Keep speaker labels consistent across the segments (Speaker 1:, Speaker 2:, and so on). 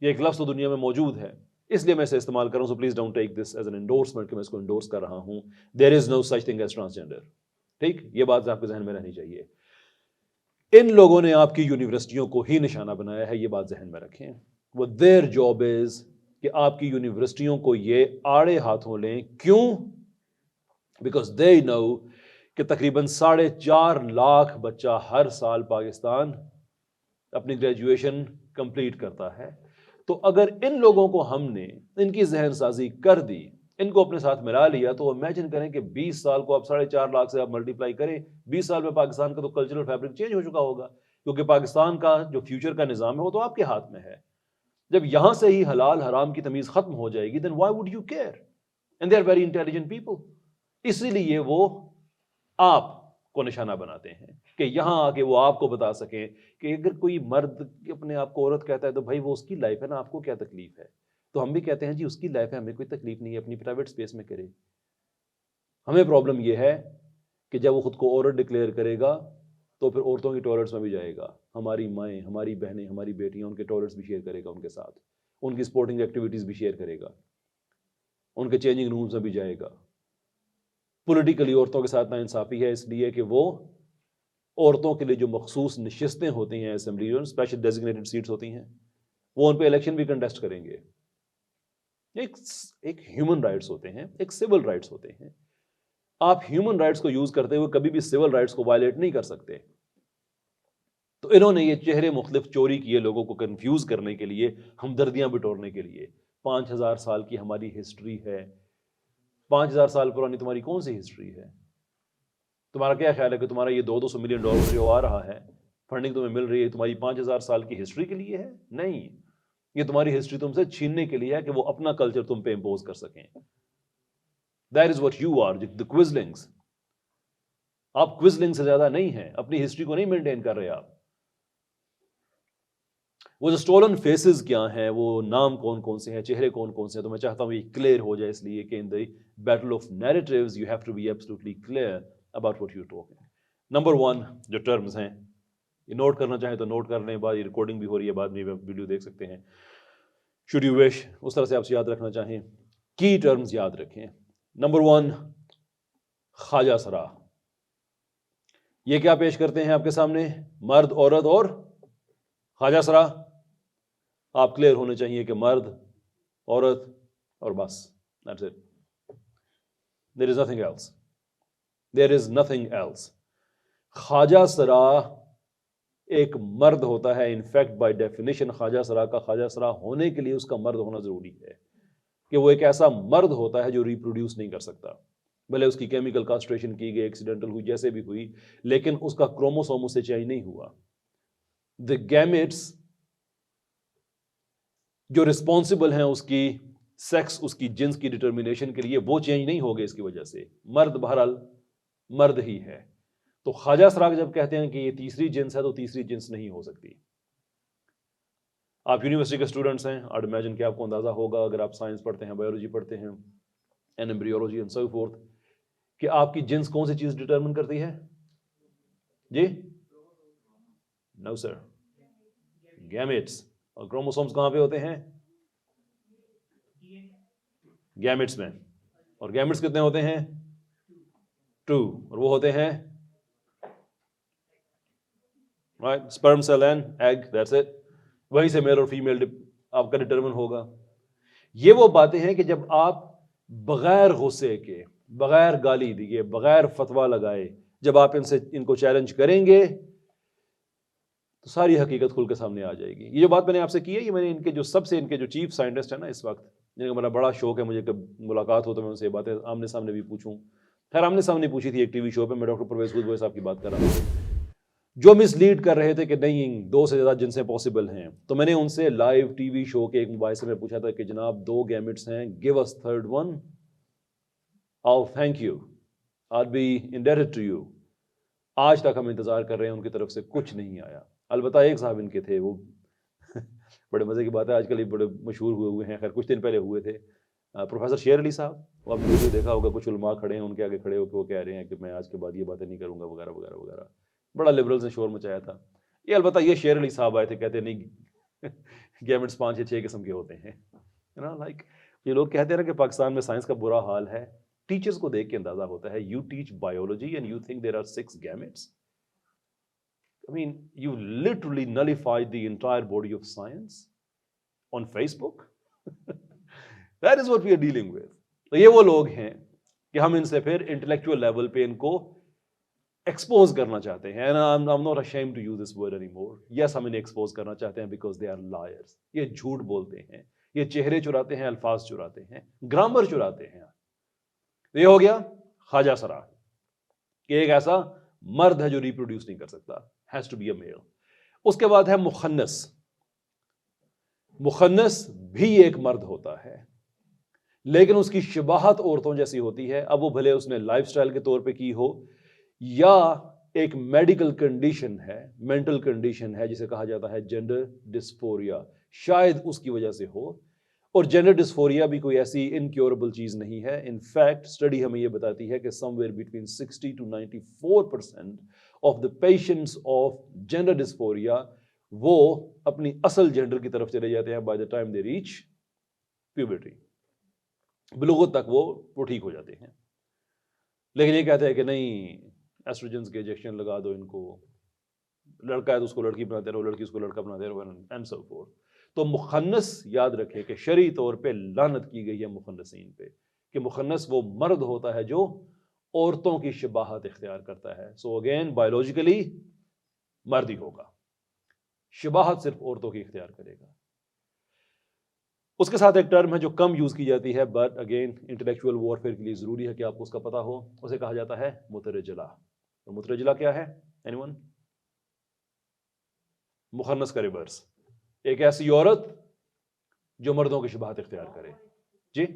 Speaker 1: یہ ایک لفظ تو دنیا میں موجود ہے، اس لیے میں اسے استعمال کر رہا ہوں. So please don't take this as an endorsement کہ میں اس کو انڈورس کر رہا ہوں. دیر از نو سچ تھنگ ایز ٹرانسجینڈر. ٹھیک، یہ بات آپ کے ذہن میں رہنی چاہیے. ان لوگوں نے آپ کی یونیورسٹیوں کو ہی نشانہ بنایا ہے، یہ بات ذہن میں رکھیں. وہ دیر جاب از کہ آپ کی یونیورسٹیوں کو یہ آڑے ہاتھوں لیں. کیوں؟ بیکاز دے نو کہ تقریباً 4.5 لاکھ بچہ ہر سال پاکستان اپنی گریجویشن کمپلیٹ کرتا ہے. تو اگر ان لوگوں کو ہم نے ان کی ذہن سازی کر دی، ان کو اپنے ساتھ ملا لیا، تو امیجن کریں کہ 20 سال کو آپ 4.5 لاکھ سے آپ ملٹیپلائی کریں، 20 سال میں پاکستان کا تو کلچرل فیبرک چینج ہو چکا ہوگا. کیونکہ پاکستان کا جو فیوچر کا نظام ہے وہ تو آپ کے ہاتھ میں ہے. جب یہاں سے ہی حلال حرام کی تمیز ختم ہو جائے گی، then why would you care? And they are very intelligent people. اسی لیے وہ آپ کو نشانہ بناتے ہیں کہ یہاں آ کے وہ آپ کو بتا سکیں کہ اگر کوئی مرد اپنے آپ کو عورت کہتا ہے تو بھائی وہ اس کی لائف ہے نا، آپ کو کیا تکلیف ہے؟ تو ہم بھی کہتے ہیں جی اس کی لائف ہے، ہمیں کوئی تکلیف نہیں ہے، اپنی پرائیویٹ سپیس میں کرے. ہمیں پرابلم یہ ہے کہ جب وہ خود کو عورت ڈکلیئر کرے گا تو پھر عورتوں کی ٹوائلٹس میں بھی جائے گا. ہماری مائیں، ہماری بہنیں، ہماری بیٹیاں، ان کے ٹوائلٹس بھی شیئر کرے گا ان کے ساتھ، ان کی سپورٹنگ ایکٹیویٹیز بھی شیئر کرے گا، ان کے چینجنگ رومز میں بھی جائے گا. پولیٹیکلی عورتوں کے ساتھ ناانصافی ہے، اس لیے کہ وہ عورتوں کے لیے جو مخصوص نشستیں ہوتی ہیں اسمبلی میں، اسپیشل ڈیزگنیٹڈ سیٹس ہوتی ہیں، وہ ان پہ الیکشن بھی کنٹیسٹ کریں گے. ایک ہیومن رائٹس ہوتے ہیں، ایک سول رائٹس ہوتے ہیں. آپ ہیومن رائٹس کو یوز کرتے ہوئے کبھی بھی سول رائٹس کو وائلیٹ نہیں کر سکتے. تو انہوں نے یہ چہرے مختلف چوری کیے لوگوں کو کنفیوز کرنے کے لیے، ہمدردیاں بٹورنے کے لیے. 5000 سال کی ہماری ہسٹری ہے. 5000 سال پرانی تمہاری کون سی ہسٹری ہے؟ تمہارا کیا خیال ہے کہ تمہارا یہ $200 ملین جو آ رہا ہے، فنڈنگ تمہیں مل رہی ہے، تمہاری 5000 سال کی ہسٹری کے لیے ہے؟ نہیں، یہ تمہاری ہسٹری تم سے چھیننے کے لیے ہے کہ وہ اپنا کلچر تم پہ امپوز کر سکیں. That is what you are, the Quizlings. آپ کوئزلنگ سے زیادہ نہیں ہیں، اپنی ہسٹری کو نہیں مینٹین کر رہے آپ. وہ جو اسٹولن فیسز کیا ہیں، وہ نام کون کون سے ہیں، چہرے کون کون سے ہیں، تو میں چاہتا ہوں یہ کلیئر ہو جائے، اس لیے کہ in the battle of narratives you have to be absolutely clear about what you talking. Number 1 جو ٹرمز ہیں، یہ نوٹ کرنا چاہیں تو نوٹ کر لیں، بعد یہ ریکارڈنگ بھی ہو رہی ہے، بعد میں ویڈیو دیکھ سکتے ہیں. شوڈ یو وش اس طرح سے آپ سے یاد رکھنا چاہیں، کی ٹرمز یاد رکھیں. نمبر 1 خواجہ سرا. یہ کیا پیش کرتے ہیں آپ کے سامنے؟ مرد، عورت اور خواجہ سرا. آپ کلیئر ہونے چاہیے کہ مرد، عورت اور بس. That's it. There is nothing else. There is nothing else. خواجہ سرا ایک مرد ہوتا ہے. انفیکٹ بائی ڈیفینیشن خواجہ سرا کا خواجہ سرا ہونے کے لیے اس کا مرد ہونا ضروری ہے، کہ وہ ایک ایسا مرد ہوتا ہے جو ریپروڈیوس نہیں کر سکتا. بھلے اس کی کیمیکل کاسٹریشن کی گئی، ایکسیڈنٹل ہوئی، جیسے بھی ہوئی، لیکن اس کا کروموسوم اس سے چینج نہیں ہوا. The gametes جو رسپانسبل ہیں اس کی سیکس، اس کی جنس کی ڈٹرمینیشن کے لیے، وہ چینج نہیں ہو گئے اس کی وجہ سے. مرد بہرحال مرد ہی ہے. تو خواجہ سرا جب کہتے ہیں کہ یہ تیسری جنس ہے تو تیسری جنس نہیں ہو سکتی. آپ یونیورسٹی کے اسٹوڈنٹس ہیں، آئی امیجن کہ آپ کو اندازہ ہوگا اگر آپ سائنس پڑھتے ہیں، بایولوجی پڑھتے ہیں، ایمبریولوجی اینڈ سو فورتھ، کہ آپ کی جنس کون سی چیز ڈٹرمن کرتی ہے؟ جی نو سر، گیمیٹس. اور کروموسومز کہاں پہ ہوتے ہیں؟ گیمیٹس میں. اور گیمیٹس کتنے ہوتے ہیں؟ 2. اور وہ ہوتے ہیں sperm cell and egg. That's it. وہیں سے میل اور فیمیل آپ کا ڈٹرمن ہوگا. یہ وہ باتیں ہیں کہ جب آپ بغیر غصے کے، بغیر گالی دیے، بغیر فتویٰ لگائے، جب آپ ان کو چیلنج کریں گے تو ساری حقیقت کھل کے سامنے آ جائے گی. یہ جو بات میں نے آپ سے کی ہے، یہ میں نے ان کے جو چیف سائنٹسٹ ہیں نا اس وقت، جن کا میرا بڑا شوق ہے مجھے کب ملاقات ہو تو میں ان سے یہ باتیں آمنے سامنے بھی پوچھوں. خیر آمنے سامنے پوچھی تھی ایک ٹی وی شو پہ، میں ڈاکٹر پرویز گوئے صاحب کی بات کر رہا ہوں، جو مس لیڈ کر رہے تھے کہ نہیں 2 سے زیادہ جنسیں پاسبل ہیں. تو میں نے ان سے لائیو ٹی وی شو کے ایک مباحثے میں پوچھا تھا کہ جناب 2 گیمٹس ہیں، give us third one. I'll thank you. I'll be indebted to you. آج تک ہم انتظار کر رہے ہیں، ان کی طرف سے کچھ نہیں آیا. البتہ ایک صاحب ان کے تھے، وہ بڑے مزے کی بات ہے، آج کل یہ بڑے مشہور ہوئے ہیں، خیر کچھ دن پہلے ہوئے تھے، پروفیسر شیر علی صاحب. وہ آپ نے ویڈیو دیکھا ہوگا، کچھ علماء کھڑے ہیں ان کے آگے کھڑے ہو کے وہ کہہ رہے ہیں کہ میں آج کے بعد یہ باتیں نہیں کروں گا وغیرہ وغیرہ وغیرہ. بڑا لبرلز نے شور مچایا تھا. یہ البتہ یہ شیر علی صاحب آئے تھے، کہتے نہیں گیمٹس 5 یا 6 قسم کے ہوتے ہیں. لائک یہ لوگ کہتے ہیں نا کہ پاکستان میں سائنس کا برا حال ہے. ٹیچرز کو دیکھ کے اندازہ ہوتا ہے. You teach biology and you think there are 6 gametes. I mean, you literally nullified the entire body of science on Facebook. That is what we are dealing with. تو یہ وہ لوگ ہیں کہ ہم ان سے پھر انٹلیکچوئل لیول پہ ان کو ایکسپوز کرنا چاہتے ہیں. And I'm not ashamed to use this word anymore. Yes, ہم انہیں ایکسپوز کرنا چاہتے ہیں because they are liars. یہ جھوٹ بولتے ہیں, یہ چہرے چراتے ہیں, الفاظ چراتے ہیں, گرامر چراتے ہیں. یہ ہو گیا خواجہ سرا کہ ایک ایسا مرد ہے جو ریپروڈیوس نہیں کر سکتا, has to be a male. اس کے بعد ہے مخنث. مخنث بھی ایک مرد ہوتا ہے لیکن اس کی شباہت عورتوں جیسی ہوتی ہے. اب وہ بھلے اس نے لائف سٹائل کے طور پہ کی ہو یا ایک میڈیکل کنڈیشن ہے, مینٹل کنڈیشن ہے جسے کہا جاتا ہے جینڈر ڈسفوریا, شاید اس کی وجہ سے ہو. اور جینڈر ڈسفوریا بھی کوئی ایسی انکیوربل چیز نہیں ہے. ان فیکٹ اسٹڈی ہمیں یہ بتاتی ہے کہ somewhere between 60 to 94% of the patients of gender dysphoria وہ اپنی اصل جینڈر کی طرف چلے جاتے ہیں by the time they reach puberty. بلوغت تک وہ ٹھیک ہو جاتے ہیں. لیکن یہ کہتے ہیں کہ نہیں, ایسٹروجنز کے انجیکشن لگا دو ان کو, لڑکا ہے تو اس کو لڑکی بناتے رہو, لڑکی اس کو لڑکا بناتے رہو, اینڈ سو فورتھ. تو مخنث یاد رکھے کہ شرعی طور پہ لعنت کی گئی ہے مخنثین پہ, کہ مخنث وہ مرد ہوتا ہے جو عورتوں کی شباہت اختیار کرتا ہے. سو اگین بایولوجیکلی مرد ہی ہوگا, شباہت صرف عورتوں کی اختیار کرے گا. اس کے ساتھ ایک ٹرم ہے جو کم یوز کی جاتی ہے بٹ اگین انٹلیکچوئل وارفیئر کے لیے ضروری ہے کہ آپ کو اس کا پتہ ہو. اسے کہا جاتا ہے مترجلہ. اور مترجلہ کیا ہے؟ Any one? مخنث کا ریورس, ایک ایسی عورت جو مردوں کی شباہت اختیار کرے. جی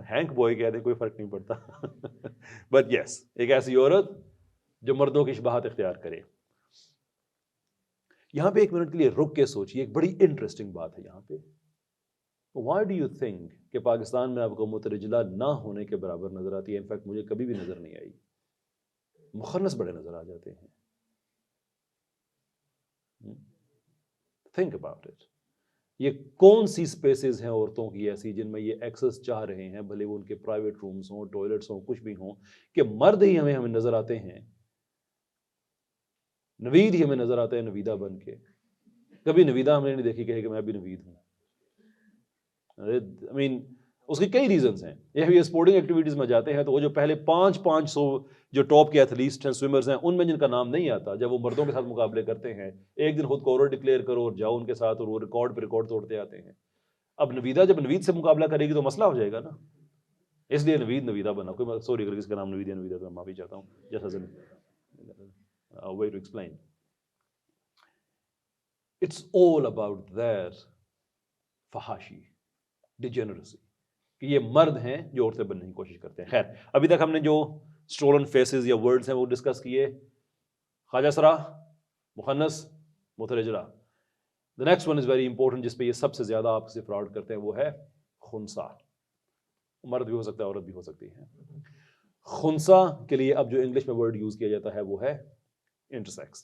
Speaker 1: ہینک بوائے کہہ دیں, کوئی فرق نہیں پڑتا, بٹ یس, ایک ایسی عورت جو مردوں کی شباہت اختیار کرے. یہاں پہ ایک منٹ کے لیے رک کے سوچیے, ایک بڑی انٹرسٹنگ بات ہے یہاں پہ. وائی ڈو یو تھنک کہ پاکستان میں آپ کو مترجلہ نہ ہونے کے برابر نظر آتی ہے؟ انفیکٹ مجھے کبھی بھی نظر نہیں آئی. مخنث بڑے نظر آ جاتے ہیں. Think about it. یہ کون سی سپیسز ہیں عورتوں کی ایسی جن میں یہ ایکسس چاہ رہے ہیں, بھلے وہ ان کے پرائیویٹ رومز ہوں, ٹوائلٹس ہوں, کچھ بھی ہوں, کہ مرد ہی ہمیں نظر آتے ہیں, نوید ہی ہمیں نظر آتے ہیں نویدہ بن کے. کبھی نویدہ ہم نے نہیں دیکھی کہے کہ میں بھی نوید ہوں. I mean, اس کی کئی ریزنز ہیں. یہ اسپورٹنگ ایکٹیویٹیز میں جاتے ہیں تو وہ جو پہلے 500 جو ٹاپ کے ایتھلیٹس ہیں, سوئمرز ہیں, ان میں جن کا نام نہیں آتا, جب وہ مردوں کے ساتھ مقابلے کرتے ہیں, ایک دن خود کو اور ڈکلیئر کرو اور جاؤ ان کے ساتھ, اور وہ ریکارڈ پہ ریکارڈ توڑتے آتے ہیں. اب نویدہ جب نوید سے مقابلہ کرے گی تو مسئلہ ہو جائے گا نا, اس لیے نویدہ بنا. کوئی سوری اگر کسی کا نام نوید یا نویدہ تو میں معافی چاہتا ہوں. جیسا way to explain. It's all about their فحاشی, degeneracy, کہ یہ مرد ہیں جو عورتیں بننے کی کوشش کرتے ہیں. خیر, ابھی تک ہم نے جو اسٹولن فیسز یا ورڈز ہیں وہ ڈسکس کیے. خواجہ سرا, مخنث, مترجلہ. The next one is very important, جس پہ یہ سب سے زیادہ آپ سے فراڈ کرتے ہیں, وہ ہے خنثی. مرد بھی ہو سکتا ہے, عورت بھی ہو سکتی ہے. خنثی کے لیے اب جو انگلش میں ورڈ یوز کیا جاتا ہے وہ ہے انٹرسیکس.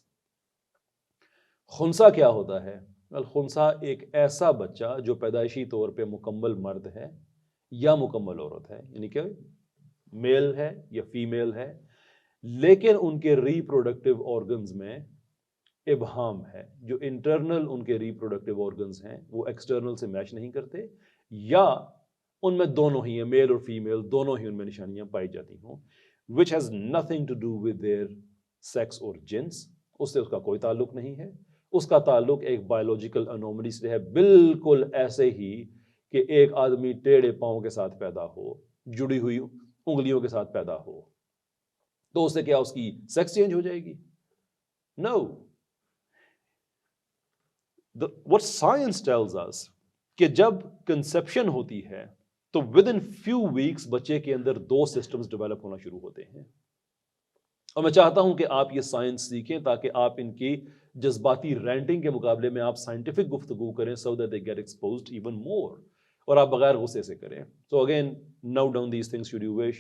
Speaker 1: خنثی کیا ہوتا ہے؟ خنثی ایک ایسا بچہ جو پیدائشی طور پہ مکمل مرد ہے یا مکمل عورت ہے, یعنی کہ میل ہے یا فیمیل ہے, لیکن ان کے ریپروڈکٹیو آرگنز میں ابہام ہے. جو انٹرنل ان کے ریپروڈکٹیو آرگنز ہیں وہ ایکسٹرنل سے میچ نہیں کرتے, یا ان میں دونوں ہی ہیں, میل اور فیمیل دونوں ہی ان میں نشانیاں پائی جاتی ہوں, which has nothing to do with their sex اور جنس. اس سے اس کا کوئی تعلق نہیں ہے. اس کا تعلق ایک بایولوجیکل انوملی سے ہے, بالکل ایسے ہی کہ ایک آدمی ٹیڑھے پاؤں کے ساتھ پیدا ہو, جڑی ہوئی انگلیوں کے ساتھ پیدا ہو, تو اس سے کیا اس کی سیکس چینج ہو جائے گی؟ No. What science tells us کہ جب کنسیپشن ہوتی ہے تو within few weeks بچے کے اندر 2 سسٹمز ڈیولپ ہونا شروع ہوتے ہیں. اور میں چاہتا ہوں کہ آپ یہ سائنس سیکھیں تاکہ آپ ان کی جذباتی رینٹنگ کے مقابلے میں آپ سائنٹیفک گفتگو کریں, so that they get exposed even more, اور آپ بغیر غصے سے کریں. So again, note down these things should you wish,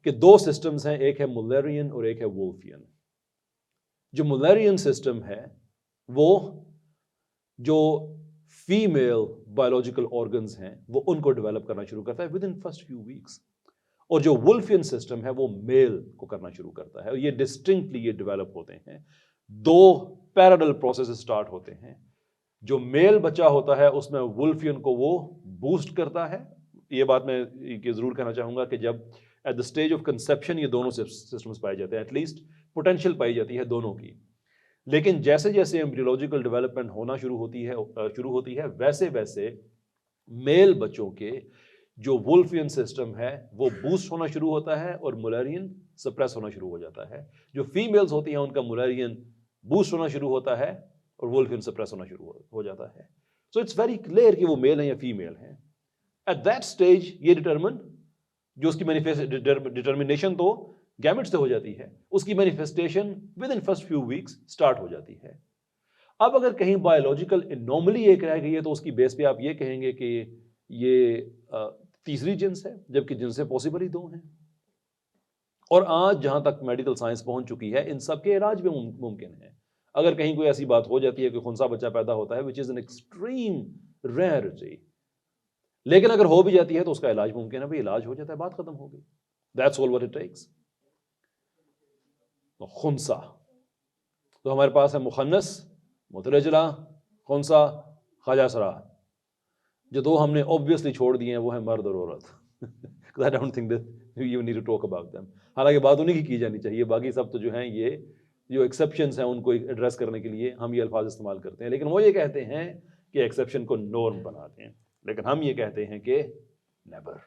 Speaker 1: کہ 2 سسٹمز ہیں, ایک ہے مولرین اور ایک ہے وولفین. جو مولرین سسٹم ہے وہ جو فیمیل بایولوجیکل آرگنز ہیں وہ ان کو ڈیولپ کرنا شروع کرتا ہے ود ان فرسٹ فیو ویکس. اور جو ولفین سسٹم ہے وہ میل کو کرنا شروع کرتا ہے. اور یہ ڈسٹنکٹلی یہ ڈیولپ ہوتے ہیں, دو پیرالل پروسیس سٹارٹ ہوتے ہیں. جو میل بچہ ہوتا ہے اس میں ولفین کو وہ بوسٹ کرتا ہے. یہ بات میں ضرور کہنا چاہوں گا کہ جب at the stage of conception یہ دونوں سسٹمز پائے جاتے ہیں, ایٹ لیسٹ پوٹینشیل پائی جاتی ہے دونوں کی. لیکن جیسے جیسے ایمبریولوجیکل ڈیولپمنٹ ہونا شروع ہوتی ہے ویسے ویسے میل بچوں کے جو ولفین سسٹم ہے وہ بوسٹ ہونا شروع ہوتا ہے اور مولرین سپریس ہونا شروع ہو جاتا ہے. جو فیمیلز ہوتی ہیں ان کا مولرین بوسٹ ہونا شروع ہوتا ہے اور ولفین سپریس ہونا شروع ہو جاتا ہے. سو اٹس ویری کلیئر کہ وہ میل ہیں یا فیمیل ہیں. ایٹ دیٹ اسٹیج یہ ڈٹرمن جو اس کی ڈٹرمنیشن تو گیمٹ سے ہو جاتی ہے, اس کی manifestation within first few weeks start ہو جاتی ہے. اب اگر کہیں بایولوجیکل انوملی ایک رہ گئی ہے تو اس کی بیس پہ آپ یہ کہیں گے کہ یہ تیسری جنس ہے, جبکہ جنسیں پاسبل ہی دو ہیں. اور آج جہاں تک میڈیکل سائنس پہنچ چکی ہے ان سب کے علاج بھی ممکن ہے. اگر کہیں کوئی ایسی بات ہو جاتی ہے کہ خنثی بچہ پیدا ہوتا ہے which is an extreme rarity, لیکن اگر ہو بھی جاتی ہے تو اس کا علاج ممکن ہے, بھائی علاج ہو جاتا ہے, بات ختم ہو گئی. That's all what it takes. خنثی تو ہمارے پاس ہے مخنث, مترجلہ, خنثی, خواجہ سرا. جو دو ہم نے obviously چھوڑ دیے ہیں وہ ہیں مرد اور عورت. I don't think that you need to talk about them. حالانکہ بات انہیں کی جانی چاہیے, باقی سب تو جو ہیں یہ جو ایکسیپشنز ہیں ان کو ایڈریس کرنے کے لیے ہم یہ الفاظ استعمال کرتے ہیں. لیکن وہ یہ کہتے ہیں کہ ایکسیپشن کو نورم بنا دیں, لیکن ہم یہ کہتے ہیں کہ نیور.